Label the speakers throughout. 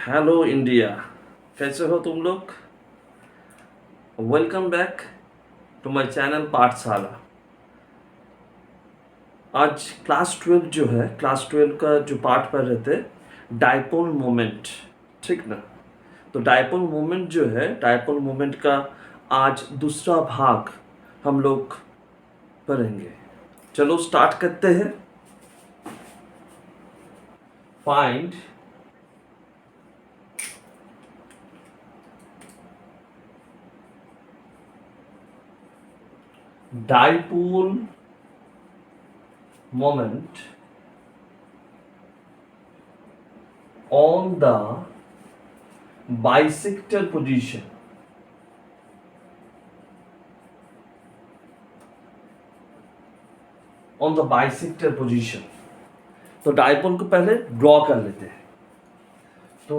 Speaker 1: Hello India, कैसे हो तुम लोग। Welcome back to my channel Pathshala. आज क्लास 12 का जो पाठ पढ़ रहे थे, डायपोल मोमेंट। ठीक ना। तो डायपोल मोमेंट जो है, डायपोल मोमेंट का आज दूसरा भाग हम लोग पढ़ेंगे। चलो स्टार्ट करते हैं। Find dipole moment on the bisector position. On the bisector position. तो डायपोल को पहले ड्रॉ कर लेते हैं। तो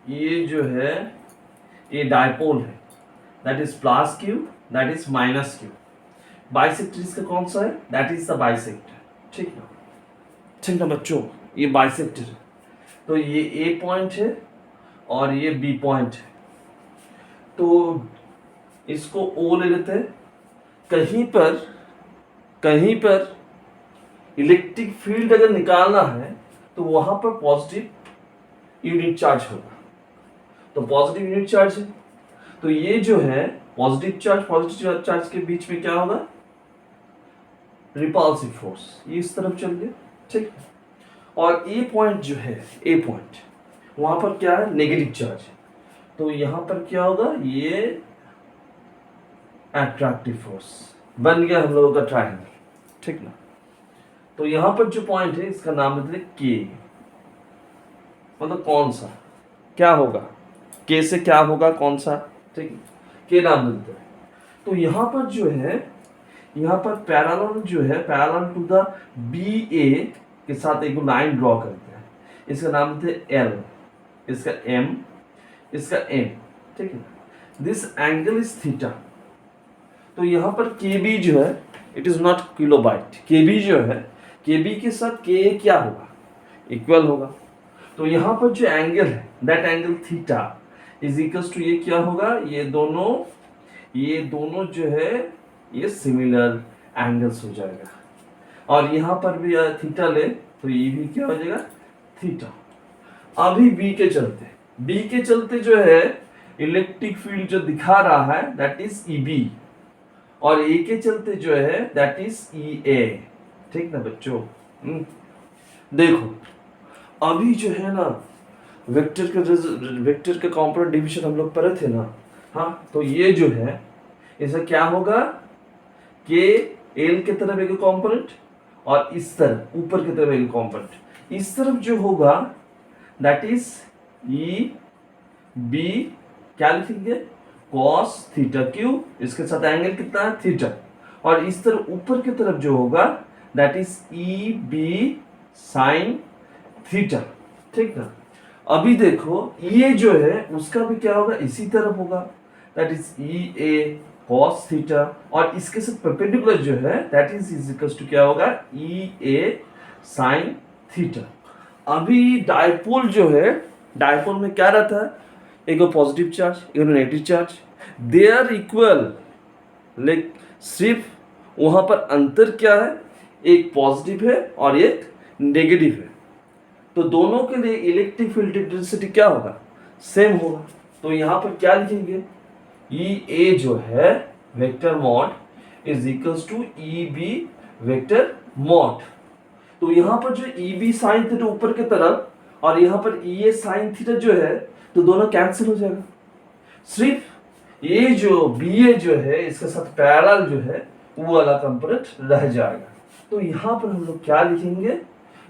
Speaker 1: ये जो है, ये डायपोल है, that is plus Q, that is minus Q. Bisector इसका कौन सा है, दैट इज द बाइसेक्टर। ठीक ना, ठीक ना बच्चों, ये बाइसेक्टर है। तो ये ए पॉइंट है और ये बी पॉइंट है। तो इसको ओ ले लेते हैं। कहीं पर इलेक्ट्रिक फील्ड अगर निकालना है तो वहां पर पॉजिटिव यूनिट चार्ज होगा। तो पॉजिटिव यूनिट चार्ज है, तो ये जो है पॉजिटिव चार्ज के बीच में क्या होगा, रिपल्सिव फोर्स, ये इस तरफ चल गया। ठीक। और ए पॉइंट जो है, ए पॉइंट, वहां पर क्या है, नेगेटिव चार्ज है। तो यहां पर क्या होगा, ये अट्रैक्टिव फोर्स बन गया हम लोगों का ट्रायंगल। ठीक ना। तो यहां पर जो पॉइंट है इसका नाम है के। मतलब कौन सा, क्या होगा, के से क्या होगा, कौन सा। ठीक, के नाम मिलता है। तो यहां पर जो है, यहां पर पैरेलल जो है, पैरेलल टू द बी ए के साथ एक लाइन ड्रॉ करते हैं। इसका नाम थे एल, इसका एम, इसका एम। ठीक है। This angle is theta. तो यहां पर के बी जो है, इट इज नॉट किलोबाइट। के बी जो है, के बी के साथ के क्या होगा, इक्वल होगा। तो यहां पर जो एंगल है, that angle theta is equals to, ये क्या होगा, ये दोनों जो है ये सिमिलर एंगल्स हो जाएगा। और यहां पर भी थीटा ले तो ये भी क्या हो जाएगा, थीटा। अभी बी के चलते जो है इलेक्ट्रिक फील्ड जो दिखा रहा है, दैट इज ई बी। और ए के चलते जो है, दैट इज ई ए। ठीक ना बच्चों। देखो अभी जो है ना, वेक्टर का कॉम्पोनेंट डिवीजन हम लोग पढ़े थे ना। हाँ, तो ये जो है, इसका क्या होगा, के एल के तरफ एक कॉम्पोनेंट और इस तरफ ऊपर की तरफ एक कॉम्पोनेंट। इस तरफ जो होगा दैट इज ई बी, क्या लिखेंगे, कॉस थीटा क्यू, इसके साथ एंगल कितना है, थीटा। और इस तरफ ऊपर की तरफ जो होगा that is E B sine theta. ठीक ना। अभी देखो ये जो है उसका भी क्या होगा, इसी तरफ होगा, that is E A cos theta. और इसके साथ परपेंडिकुलर जो है दैट इज इक्वल टू क्या होगा, ई ए साइन थीटा। अभी डायपोल जो है, डायपोल में क्या रहता है, एक पॉजिटिव चार्ज, एक negative charge, they are equal. Like सिर्फ वहां पर अंतर क्या है, एक पॉजिटिव है और एक नेगेटिव है। तो दोनों के लिए इलेक्ट्रिक फील्ड इंटेंसिटी क्या होगा, सेम होगा। तो यहां पर क्या लिखेंगे, ई ए जो है vector mod is equals to E B vector mod. तो यहां पर जो ई बी साइन थीटा ऊपर की तरफ और यहां पर ई ए साइन थीटा जो है, तो दोनों कैंसिल हो जाएगा। सिर्फ ये जो बी ए जो है इसके साथ पैरेलल जो है वो वाला कंपोनेंट रह जाएगा। तो यहां पर हम लोग क्या लिखेंगे,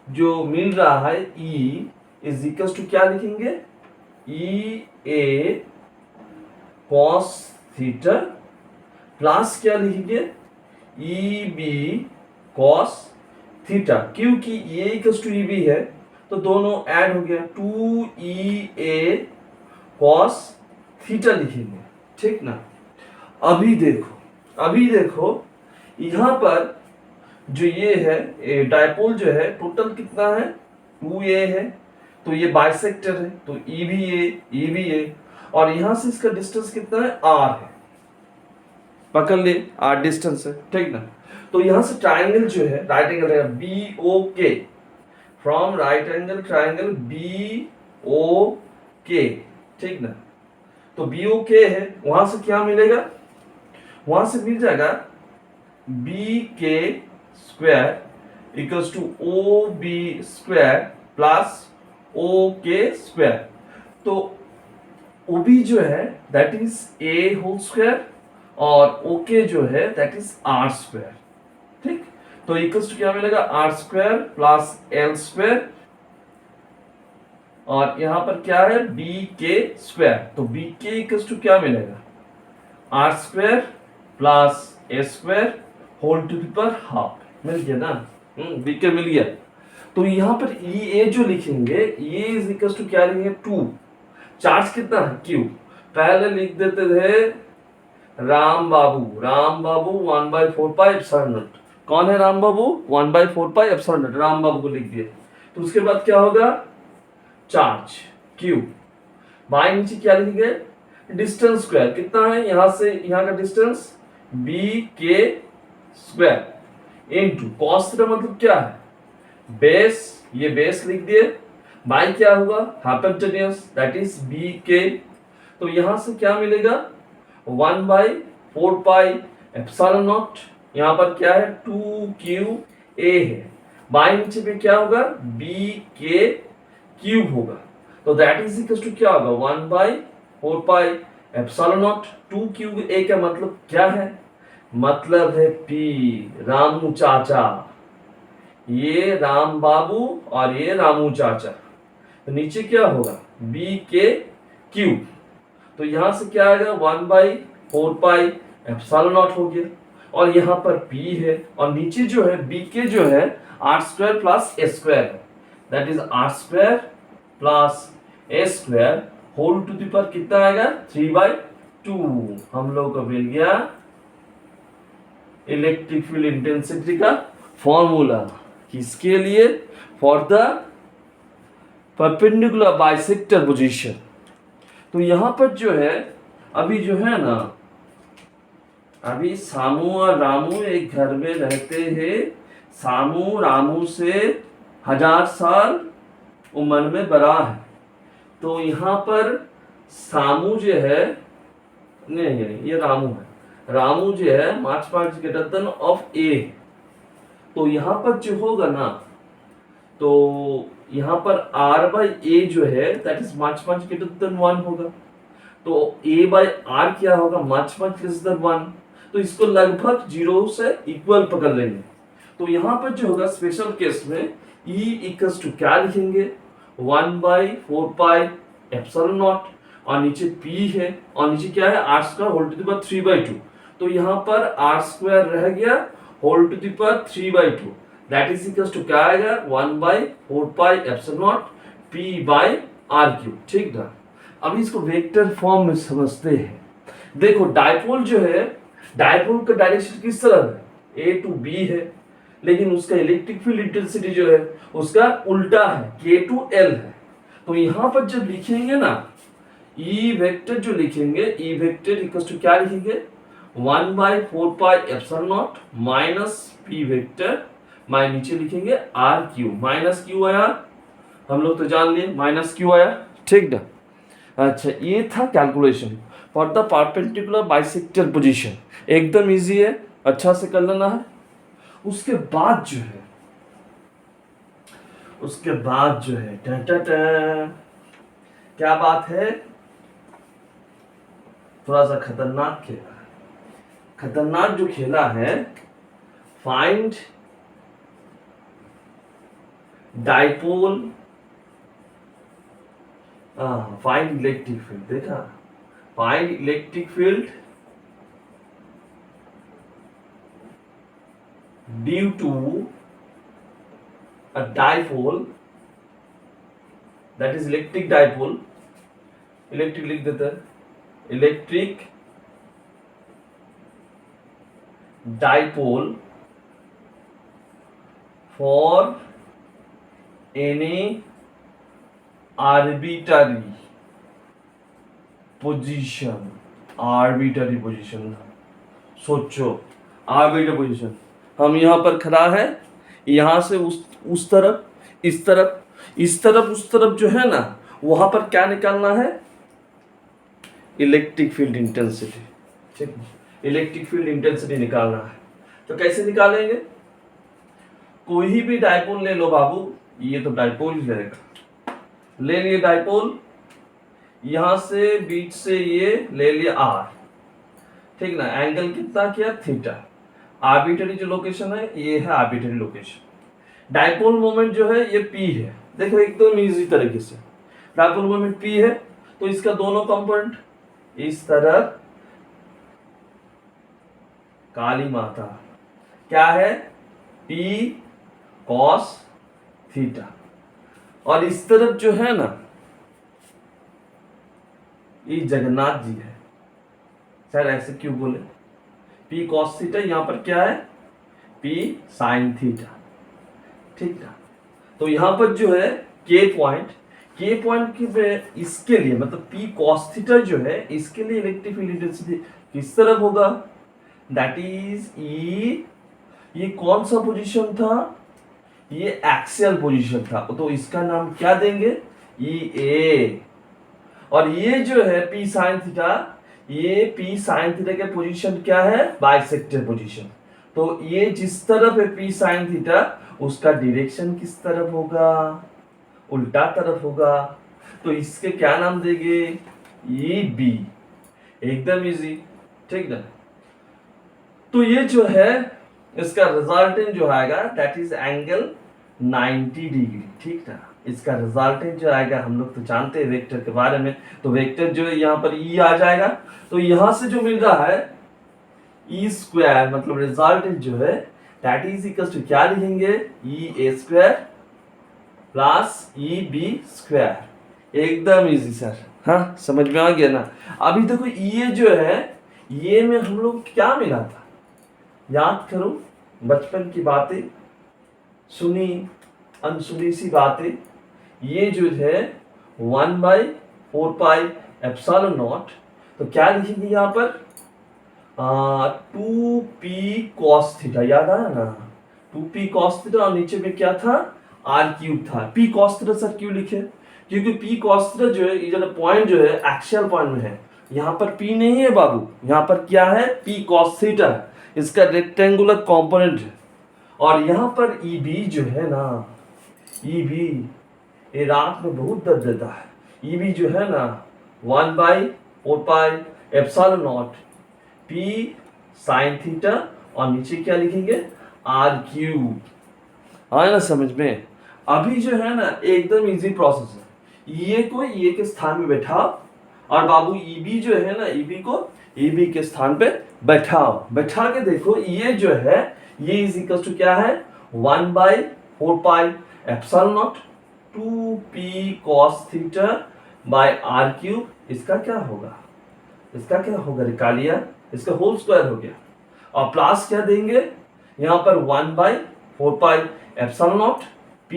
Speaker 1: जो मिल रहा है ई इज इक्वल्स टू क्या लिखेंगे, ई ए cos थीटा प्लस क्या लिखेंगे, ई बी cos थीटा। क्योंकि ये इक्वल्स टू ई बी है तो दोनों ऐड हो गया, 2 cos थीटा लिखेंगे। ठीक ना। अभी देखो यहां पर जो ये है डायपोल जो है, टोटल कितना है, 2a है। तो ये बाइसेक्टर है, तो ई भी ए, और यहां से इसका डिस्टेंस कितना है, आर है, पकड़ ले, आर डिस्टेंस है, ठीक ना। तो यहां से ट्राइंगल जो है, राइट एंगल रहेगा B O K, from right angle triangle B O K, ठीक ना। तो बी ओ के है, वहां से क्या मिलेगा, वहां से मिल जाएगा B K square equals to O B square plus O K square. तो ओ बी जो है that is a whole square और ओ के जो है दैट इज आर स्क्वायर, ठीक। तो इक्वल्स टू क्या मिलेगा, R square plus L square, और यहां पर क्या है, बी के स्क्वायर। तो बी के इक्वल्स टू क्या मिलेगा, R square plus A square whole to the power half, मिल गया ना, बी के मिल गया। तो यहां पर ई ए जो लिखेंगे, ये इज इक्वल्स टू क्या लिखेंगे, 2, चार्ज कितना है, क्यू। पहले लिख देते थे राम बाबू 1/4 पाई एप्सिलॉन नॉट। कौन है राम बाबू, 1/4 पाई एप्सिलॉन नॉट, राम बाबू को लिख दिए। तो उसके बाद क्या होगा, चार्ज क्यू, बाई नीचे क्या लिखेंगे, डिस्टेंस स्क्वायर, कितना है यहां से यहां का distance, B K square into cos theta, मतलब क्या है, बेस, ये बेस लिख दिए, बाई क्या होगा, हाइपोटेन्यूज दैट इज बी के। तो यहां से क्या मिलेगा, 1/4 पाई एप्सिलॉन नॉट, यहां पर क्या है 2q a है, बाई नीचे पे क्या होगा, बी के क्यूब होगा। तो दैट इज इक्वल टू क्या होगा, 1/4 pi epsilon not, 2q a का मतलब क्या है, मतलब है पी, रामू चाचा, ये राम बाबू और ये रामू चाचा। तो नीचे क्या होगा, बी के क्यूब, तो यहां से क्या आएगा, 1/4 पाई एप्सिलॉन नॉट हो गया, और यहां पर p है, और नीचे जो है b के जो है R square plus A square है, that is R square plus A square whole to the power कितना आएगा, 3/2। हम लोग को मिल गया इलेक्ट्रिक फील्ड इंटेंसिटी का फॉर्मूला, किसके लिए, for the perpendicular bisector position. तो यहां पर जो है, अभी जो है ना, अभी सामू और रामू एक घर में रहते हैं, सामू रामू से 1000 साल उम्र में बड़ा है। तो यहां पर सामू जो है, नहीं ये रामू है, रामू जो है मार्च पार्ट ग्रेटर देन ऑफ ए। तो यहां पर जो होगा ना, तो यहां पर r बाई ए जो है that is much much greater than 1 होगा। तो a बाई आर क्या होगा, मच मच लेस देन 1। तो इसको लगभग 0 से इक्वल पकड़ लेंगे। तो यहां पर जो होगा स्पेशल केस में e इक्वल्स टू क्या लिखेंगे, 1/4 पाई एप्सिलॉन नॉट, और नीचे p है, और नीचे क्या है, r square whole to the power 3/2। तो यहां पर r स्क्वायर रह गया whole to the power 3/2, that is equals to क्या आएगा, 1/4 pi epsilon not p by r cube, ठीक ना। अब इसको वेक्टर फॉर्म में समझते हैं। देखो डायपोल जो है, डायपोल का डायरेक्शन किस तरह है, ए टू बी है, लेकिन उसका इलेक्ट्रिक फील्ड इंटेंसिटी जो है उसका उल्टा है, के टू एल है। तो यहां पर जब लिखेंगे ना, ई वेक्टर जो लिखेंगे, ई वेक्टर इक्वल टू क्या लिखेंगे, 1/4 pi epsilon naught minus P vector, माइ नीचे लिखेंगे आर क्यू, माइनस क्यू आया, हम लोग तो जान लिए माइनस क्यू आया, ठीक ना। अच्छा, ये था calculation for the perpendicular bisector position, एकदम इजी है, अच्छा से कर लेना है। उसके बाद जो है, उसके बाद जो है टा टा टा, क्या बात है, थोड़ा सा खतरनाक खेला है। खतरनाक जो खेला है, find dipole, find electric field, देखा, find electric field due to a dipole, that is electric dipole, electric लिख देता है, electric dipole for any arbitrary position, arbitrary position, सोचो आर्बिटरी पोजीशन, हम यहाँ पर खड़ा है, यहाँ से उस तरफ, इस तरफ, इस तरफ, उस तरफ जो है ना, वहां पर क्या निकालना है, इलेक्ट्रिक फील्ड इंटेंसिटी, ठीक है, इलेक्ट्रिक फील्ड इंटेंसिटी निकालना है। तो कैसे निकालेंगे, कोई भी डायपोल ले लो बाबू, ये तो डायपोल ही रहेगा, ले लिए डायपोल, यहां से बीच से ये ले लिया आर, ठीक ना, एंगल कितना किया, थीटा, आर्बिटरी जो लोकेशन है ये है आर्बिटरी लोकेशन, डायपोल मोमेंट जो है ये पी है, देखो एकदम इजी तरीके से, डायपोल मोमेंट पी है, तो इसका दोनों कंपोनेंट इस तरफ काली माता क्या है, पी कॉस थीटा, और इस तरफ जो है ना ये जगन्नाथ जी है, सर ऐसे क्यों बोले, पी कॉस थीटा, यहां पर क्या है, पी साइन थीटा, ठीक ना। तो यहां पर जो है के पॉइंट के इसके लिए मतलब पी कॉस थीटा जो है इसके लिए इलेक्ट्रिक फील्ड इंटेंसिटी किस तरफ होगा, दैट इज ई, ये कौन सा पोजीशन था, ये एक्सियल पोजीशन था, तो इसका नाम क्या देंगे, ई ए, और ये जो है पी साइन थीटा, ये पी साइन थीटा के पोजीशन क्या है, बाइसेक्टर पोजीशन, तो ये जिस तरफ है पी साइन थीटा उसका डायरेक्शन किस तरफ होगा, उल्टा तरफ होगा, तो इसके क्या नाम देंगे, ई बी, एकदम इजी, ठीक ना। तो ये जो है इसका रिजल्टेंट जो आएगा दैट इज एंगल 90 डिग्री, ठीक ना, इसका रिजल्टेंट जो आएगा, हम लोग तो जानते हैं वेक्टर के बारे में, तो वेक्टर जो है यहाँ पर ई आ जाएगा, तो यहाँ से जो मिल रहा है ई स्क्वायर, मतलब रिजल्टेंट जो है दैट इज इक्वल टू क्या लिखेंगे, E A square plus E B square, एकदम इजी सर, हाँ समझ में आ गया ना। अभी देखो ये जो है ये में हम लोग क्या मिला था, याद करो बचपन की बातें, सुनी अनसुनी सी बातें, ये जो है 1/4πε0, तो क्या लिखेंगे यहाँ पर 2p cos थीटा, याद आया ना, 2p cos थीटा, और नीचे में क्या था, r³ था, p cos थीटा सर क्यों लिखे, क्योंकि p cos थीटा जो है ये जो पॉइंट जो है एक्सियल पॉइंट में है, यहाँ पर p नहीं है बाबू, यहाँ पर क्या है, p cos थीटा, इसका रेक्टेंगुलर कंपोनेंट है, और यहाँ पर EB जो है ना, EB ये रात में बहुत दर्द देता है, EB जो है ना 1/4πε0 p साइन थीटा, और नीचे क्या लिखेंगे, r³, आया ना समझ में। अभी जो है ना एकदम इजी प्रोसेस है, ये को ये के स्थान में बैठाओ, और बाबू EB जो है ना, EB को EB के स्थान पे बैठाओ, बैठा के देखो ये जो है ये इज इक्वल टू क्या है, 1/4πε0 2p cos theta by r³, इसका क्या होगा, इसका क्या होगा, निकालिए, इसका होल स्क्वायर हो गया, और प्लस क्या देंगे यहाँ पर 1/4πε0 p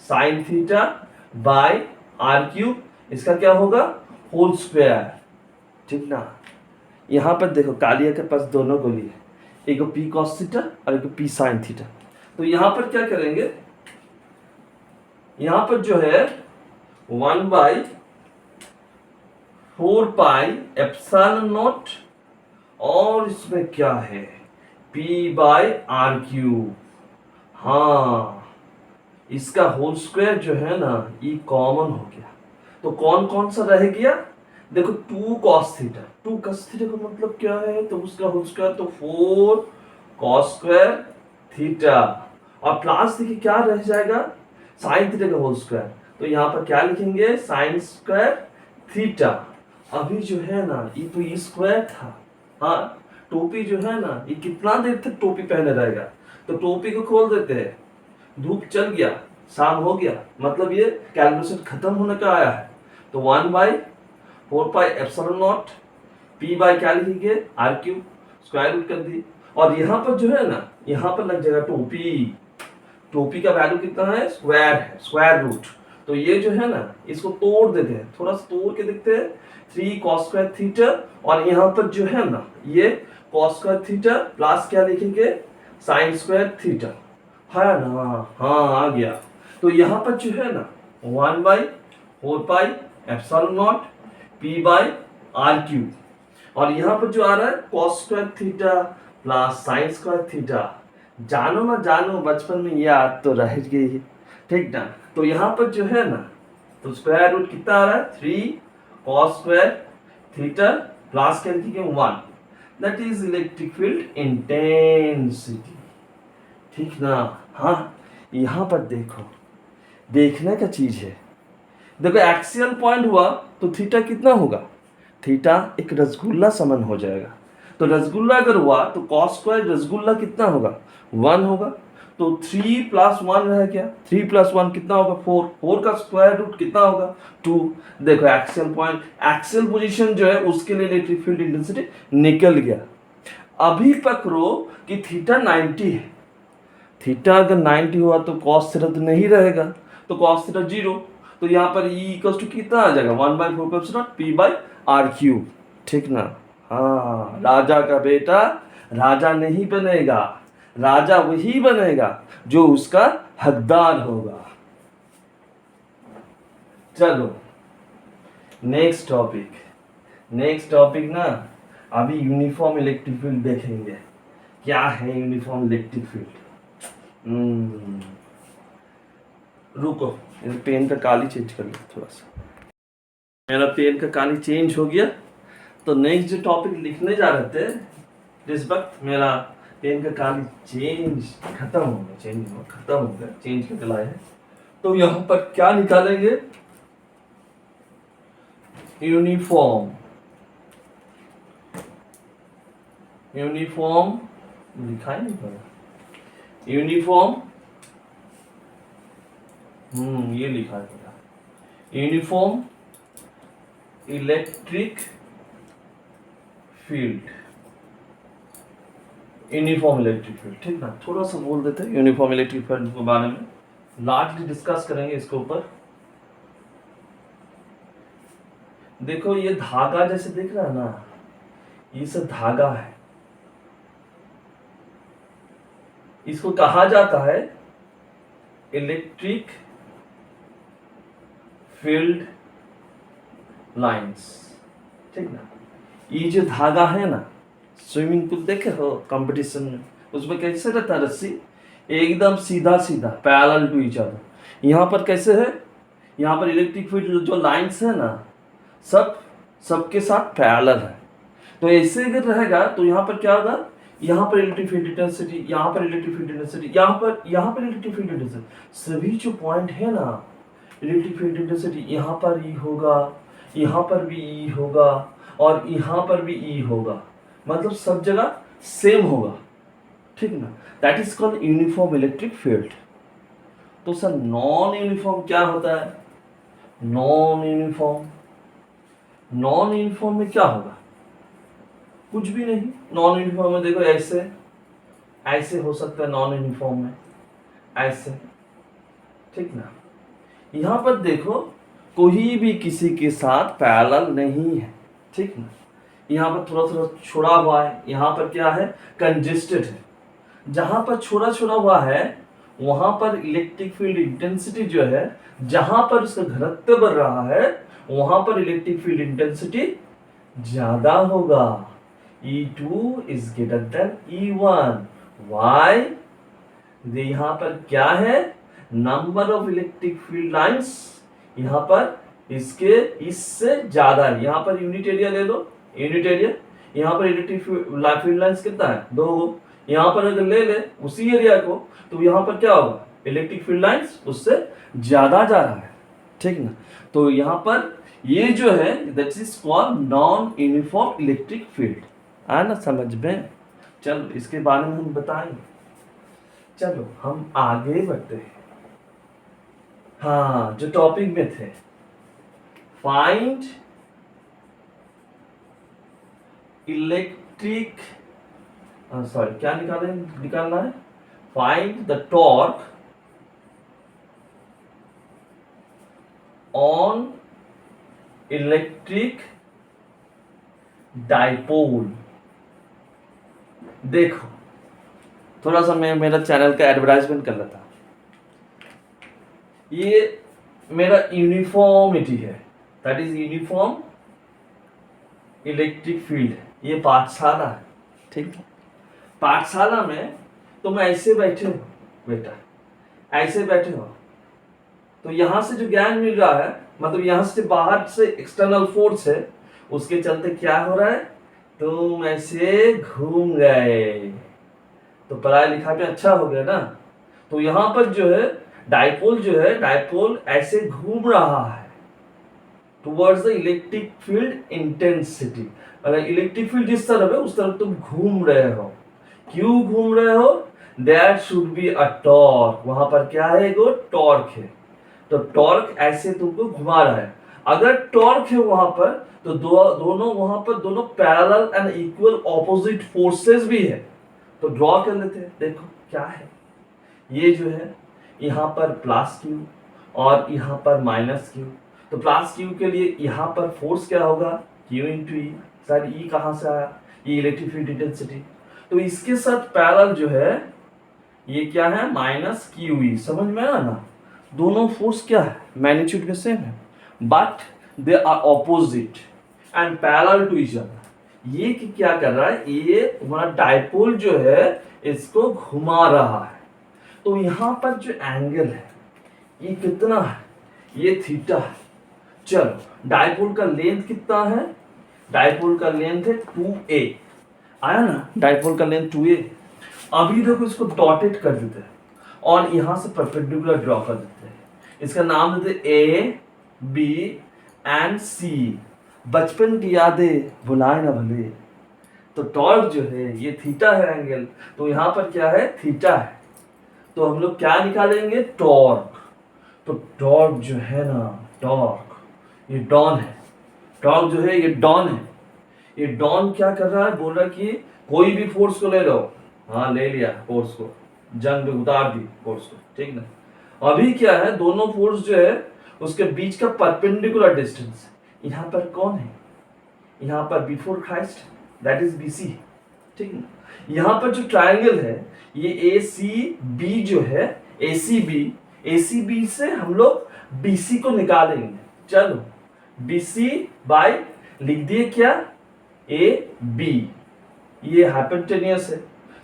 Speaker 1: sine theta by r³, इसका क्या होगा, होल स्क्वायर, ठीक ना। यहाँ पर देखो कालिया के पास दोनों गोली है, एक को p cos थीटा और एक को p साइन थीटा, तो यहाँ पर क्या करेंगे, यहाँ पर जो है 1/4πε0 और इसमें क्या है p/r³, हाँ इसका होल स्क्वायर जो है ना ये कॉमन हो गया, तो कौन कौन सा रह गया, देखो 2 cos थीटा, 2 cos थीटा का मतलब क्या है, तो उसका होल स्क्वायर तो 4 cos स्क्वायर थीटा, और प्लस देखिए क्या रह जाएगा, साइन थीटा का होल स्क्वायर, तो यहाँ पर क्या लिखेंगे, साइन स्क्वायर थीटा। अभी जो है ना ये तो ये स्क्वायर था, हाँ टोपी जो है ना ये कितना देर तक टोपी पहने रहेगा, तो टोपी को खोल देते हैं, धूप चल गया, शाम हो गया, मतलब ये कैलकुलेशन खत्म होने का आया है, तो 1/4πε0 p बाय क्या लिखेंगे, r³ स्क्वायर रूट कर दी, और यहाँ पर जो है ना यहाँ पर लग जाएगा टोपी, टोपी का वैल्यू कितना है, स्क्वायर है, स्क्वायर रूट, तो ये जो है ना, इसको तोड़ देते हैं, थोड़ा सा तोड़ के देखते हैं। 3 cos स्क्वायर थीटा, और यहाँ पर जो है ना, ये cos स्क्वायर थीटा प्लस क्या लिखेंगे, साइन स्क्वायर थीटा, है ना। हाँ आ गया। तो यहाँ पर जो है ना 1/4 pi epsilon not P by R cube, और यहाँ पर जो आ रहा है cos square theta plus sine square theta. जानो ना जानो, बचपन में ये याद तो रह गई है, ठीक ना। तो यहाँ पर जो है ना, तो स्क्वायर रूट कितना आ रहा है, 3 cos स्क्वायर थीटा प्लस क्या लिखेंगे 1, that is electric field intensity, ठीक ना। हाँ यहाँ पर देखो, देखने का चीज है। देखो एक्सियल पॉइंट हुआ तो थीटा कितना होगा, थीटा एक रसगुल्ला समन हो जाएगा। तो रसगुल्ला अगर हुआ तो cos स्क्वायर रसगुल्ला कितना होगा, 1 होगा। तो 3 प्लस 1 रह गया, 3 प्लस 1 कितना होगा, 4, 4 का स्क्वायर रूट कितना होगा, 2। देखो एक्सियल पॉइंट, एक्सियल पोजीशन जो है उसके लिए इलेक्ट्रिक फील्ड इंटेंसिटी निकल गया। अभी पकड़ो कि थीटा 90 है, थीटा अगर 90 हुआ तो cos थीटा तो नहीं रहेगा, तो cos थीटा 0। तो यहाँ पर E इक्वल्स टू कितना आ जाएगा, 1/4 पी बाई आर क्यूब, ठीक ना। हाँ, राजा का बेटा राजा नहीं बनेगा, राजा वही बनेगा जो उसका हकदार होगा। चलो नेक्स्ट टॉपिक ना, अभी यूनिफॉर्म इलेक्ट्रिक फील्ड देखेंगे। क्या है यूनिफॉर्म इलेक्ट्रिक फील्ड। रुको, पेन का काली चेंज कर लो थोड़ा सा, मेरा पेन का काली चेंज हो गया। तो नेक्स्ट जो टॉपिक लिखने जा रहे थे, जिस वक्त मेरा पेन का काली खत्म हो गया, चेंज करके लाए हैं। तो यहाँ पर क्या निकालेंगे, यूनिफॉर्म लिखा ही नहीं पड़ा, यूनिफॉर्म, ये लिखा है पड़ा, यूनिफॉर्म इलेक्ट्रिक फील्ड, ठीक ना। थोड़ा सा बोल देते हैं यूनिफॉर्म इलेक्ट्रिक फील्ड के बारे में, लार्जली डिस्कस करेंगे इसके ऊपर। देखो ये धागा जैसे दिख रहा है ना, ये सब धागा है, इसको कहा जाता है इलेक्ट्रिक फील्ड लाइंस, ठीक ना। ये जो धागा है ना, स्विमिंग पूल देखे हो कंपटीशन में, उसमें कैसे रहता है रस्सी, एकदम सीधा पैरेलल टू ईच अदर। यहाँ पर कैसे है, यहाँ पर इलेक्ट्रिक फील्ड जो लाइंस है ना, सबके साथ पैरेलल है। तो ऐसे अगर रहेगा तो यहाँ पर क्या होगा, यहाँ पर इलेक्ट्रिक फील्ड इंटेंसिटी, यहाँ पर इलेक्ट्रिक फील्ड इंटेंसिटी, यहाँ पर इलेक्ट्रिक फील्ड इंटेंसिटी, सभी जो पॉइंट है ना इलेक्ट्रिक फील्ड इंटेंसिटी, यहाँ पर ई होगा, यहाँ पर भी ई होगा, और यहाँ पर भी ई होगा, मतलब सब जगह सेम होगा, ठीक ना। That is called uniform electric field. तो सर नॉन यूनिफॉर्म क्या होता है, नॉन यूनिफॉर्म में क्या होगा, कुछ भी नहीं। नॉन यूनिफॉर्म में देखो ऐसे हो सकता है, नॉन यूनिफॉर्म में ऐसे, ठीक ना। यहाँ पर देखो कोई भी किसी के साथ पैरेलल नहीं है, ठीक ना। यहाँ पर थोड़ा छोड़ा हुआ है, यहाँ पर क्या है, कंजेस्टेड है। जहां पर छोड़ा हुआ है वहां पर इलेक्ट्रिक फील्ड इंटेंसिटी जो है, जहां पर उसका घनत्व बढ़ रहा है वहां पर इलेक्ट्रिक फील्ड इंटेंसिटी ज्यादा होगा। E2 is greater than E1. Why? यहाँ पर क्या है, number of electric field lines यहाँ पर इससे ज्यादा है। यहाँ पर यूनिट एरिया ले लो, यूनिट एरिया, यहाँ पर इलेक्ट्रिक फील्ड लाइंस कितना है, 2। यहाँ पर अगर ले उसी एरिया को, तो यहाँ पर क्या होगा, इलेक्ट्रिक फील्ड लाइंस उससे ज्यादा जा रहा है, ठीक ना। तो यहाँ पर ये जो है that is called non uniform electric field, आना समझ में। चलो इसके बारे में हम बताएंगे। चलो हम आगे बढ़ते हैं। हाँ, जो टॉपिक में थे, फाइंड इलेक्ट्रिक, सॉरी क्या निकालना है, find the torque on electric dipole. देखो थोड़ा सा मैं मेरा चैनल का एडवर्टाइजमेंट कर लेता। ये मेरा यूनिफॉर्मिटी है, that is uniform electric field है। ये पाठशाला है, ठीक है। पाठशाला में तुम ऐसे बैठे हो बेटा, ऐसे बैठे हो, तो यहां से जो ज्ञान मिल रहा है, मतलब यहां से बाहर से एक्सटर्नल फोर्स है, उसके चलते क्या हो रहा है, तुम ऐसे घूम गए, तो पढ़ाई लिखाई में अच्छा हो गया ना। तो यहां पर जो है डाइपोल, जो है डाइपोल ऐसे घूम रहा है towards the electric field intensity. अगर इलेक्ट्रिक फील्ड जिस तरफ है उस तरफ तुम घूम रहे हो। क्यों घूम रहे हो? That should be a torque. वहां पर क्या है? एगो टॉर्क है। तो टॉर्क ऐसे तुमको घुमा रहा है। अगर टॉर्क है वहां पर, तो दोनों वहां पर दोनों parallel and equal opposite forces भी है। तो ड्रॉ कर लेते हैं। देखो क्या है, ये जो है यहाँ पर प्लस क्यू और यहाँ पर माइनस क्यू। तो प्लस क्यू के लिए यहाँ पर फोर्स क्या होगा? क्यू इंटू ई। सर ई कहाँ से आया? ये इलेक्ट्रिक फील्ड इंटेंसिटी। तो इसके साथ पैरेलल जो है ये क्या है? Minus Q E. समझ में आया ना? दोनों फोर्स क्या है? मैग्नीट्यूड में सेम है, but they are opposite and parallel to each other. ये क्या कर रहा है? ये तुम्हारा डाइपोल जो है इसको घुमा रहा है। तो यहां पर जो एंगल है ये कितना है? ये थीटा है। चलो डाइपोल का लेंथ कितना है? डाइपोल का लेंथ है 2a। आया ना? डाइपोल का लेंथ 2a। अभी देखो इसको डॉटेड कर देते हैं और यहां से परपेंडिकुलर ड्रॉ कर देते हैं। इसका नाम देते A, B एंड C। बचपन की यादें भुलाए ना भले। तो टॉर्क जो है ये थीटा है एंगल, तो यहां पर क्या है? थीटा है। तो हम लोग क्या निकालेंगे? टॉर्क। तो टॉर्क जो है ना, टॉर्क ये डॉन है। टॉर्क जो है ये डॉन है। ये डॉन क्या कर रहा है? बोल रहा है कि कोई भी फोर्स को ले लो। हाँ ले लिया फोर्स को, जंग में उतार दी फोर्स को, ठीक ना। अभी क्या है? दोनों फोर्स जो है उसके बीच का परपेंडिकुलर डिस्टेंस यहाँ पर कौन है? यहाँ पर before Christ, that is BC, ठीक ना। यहाँ पर जो ट्रायंगल है ये ACB जो है, ACB से हम लोग BC को निकालेंगे। चलो BC बाय लिख दिए क्या? AB। ये हाइपोटेन्यूस है,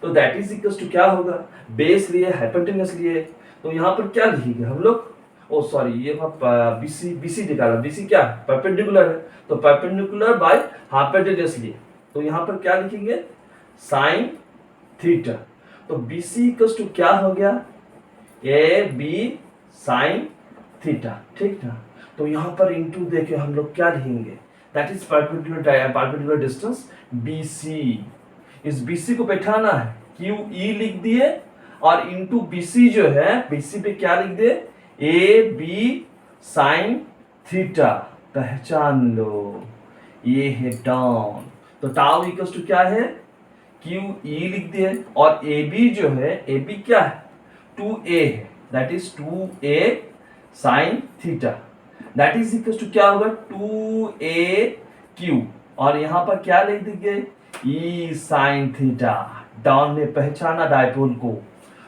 Speaker 1: तो दैट इज इक्वल्स टू क्या होगा? बेस लिए हाइपोटेन्यूस लिए। तो यहाँ पर क्या लिखेंगे हम लोग? ओ सॉरी, ये BC निकाला। BC क्या है? परपेंडिकुलर है, तो परपेंडिकुलर बाय हाइपोटेन्यूस लिए। तो यहाँ पर क्या लिखेंगे? Sine theta. तो BC इक्वल्स टू क्या हो गया? AB साइन थीटा, ठीक ना। तो यहाँ पर इनटू देखे हम लोग क्या लिखेंगे? That is perpendicular distance BC। इस BC को बैठाना है, QE लिख दिए और इनटू BC जो है, BC पे क्या लिख दे? AB sine theta. पहचान लो, ये है डाउन। तो टाउ इक्वल्स टू क्या है? QE लिख दिए और AB जो है, AB क्या है? 2a है, that is 2a sine theta. That is equals to क्या होगा? 2AQ। और यहां पर क्या लिख देंगे? E sine theta. डाउन ने पहचाना डाइपोल को,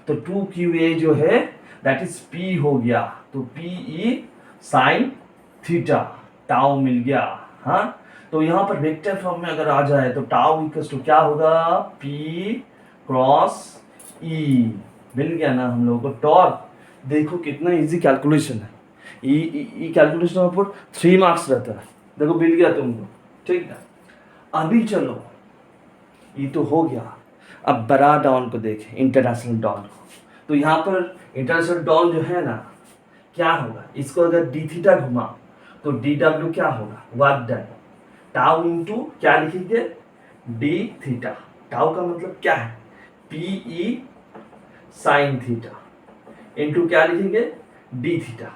Speaker 1: तो 2QA जो है दैट इज P हो गया। तो PE साइन थीटा, टाउ मिल गया। हाँ, तो यहां पर वेक्टर फॉर्म में अगर आ जाए तो टाउ इक्वल्स टू क्या होगा? P cross E। मिल गया ना हम लोगों को टॉर्क। देखो कितना इजी कैलकुलेशन है। ई कैलकुलेशन पर 3 मार्क्स रहता है। देखो मिल गया तुमको, ठीक है। अभी चलो, ये तो हो गया। अब बड़ा डॉन को देखें, इंटरनेशनल डॉन को। तो यहाँ पर इंटरनेशनल डॉन जो है ना, क्या होगा? इसको अगर डी थीटा घुमा तो DW क्या होगा? Work done. टाउ इंटू क्या लिखेंगे? D theta. टाउ का मतलब क्या है? PE साइन थीटा इंटू क्या लिखेंगे? डी थीटा,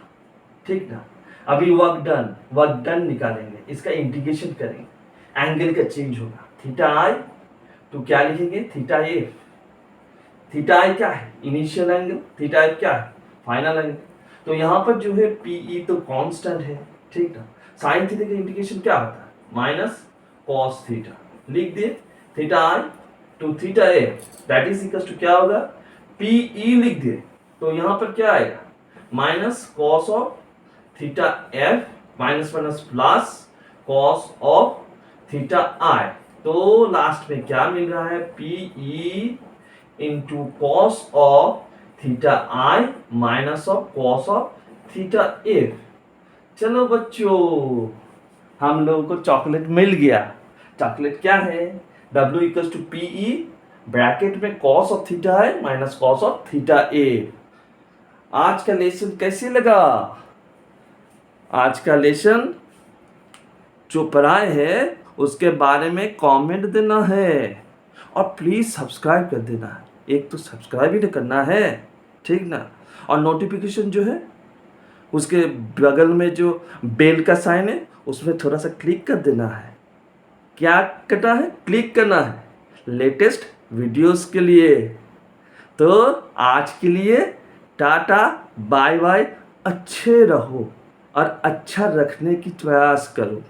Speaker 1: ठीक ना। अभी वर्क डन निकालेंगे, इसका इंटीग्रेशन करेंगे, एंगल का चेंज होगा। थीटा आई तो क्या लिखेंगे? Theta F. थीटा आई क्या है? Initial angle. थीटा एफ क्या है? Final angle. तो यहाँ पर जो है पीई तो कांस्टेंट है, ठीक ना। साइन थीटा का इंडिकेशन क्या होता है, माइनस कॉस थीटा, लिख दिए theta I to theta A that is equal to क्या होगा, पीई लिख दिए। तो यहाँ पर क्या आएगा, minus cos of theta F minus minus plus cos of theta I. तो लास्ट में क्या मिल रहा है, PE into cos of theta I minus of cos of theta F. चलो बच्चों, हम लोगों को चॉकलेट मिल गया। चॉकलेट क्या है, W equals to P E bracket में कॉस ऑफ थीटा है minus cos of theta A. आज का लेसन कैसे लगा, आज का लेसन जो पढ़ाए है उसके बारे में कमेंट देना है और प्लीज सब्सक्राइब कर देना है, एक तो सब्सक्राइब ही करना है, ठीक ना। और नोटिफिकेशन जो है उसके बगल में जो बेल का साइन है उसमें थोड़ा सा क्लिक कर देना है। क्या करना है, क्लिक करना है लेटेस्ट वीडियोस के लिए। तो आज के लिए टाटा बाय बाय, अच्छे रहो और अच्छा रखने की प्रयास करो।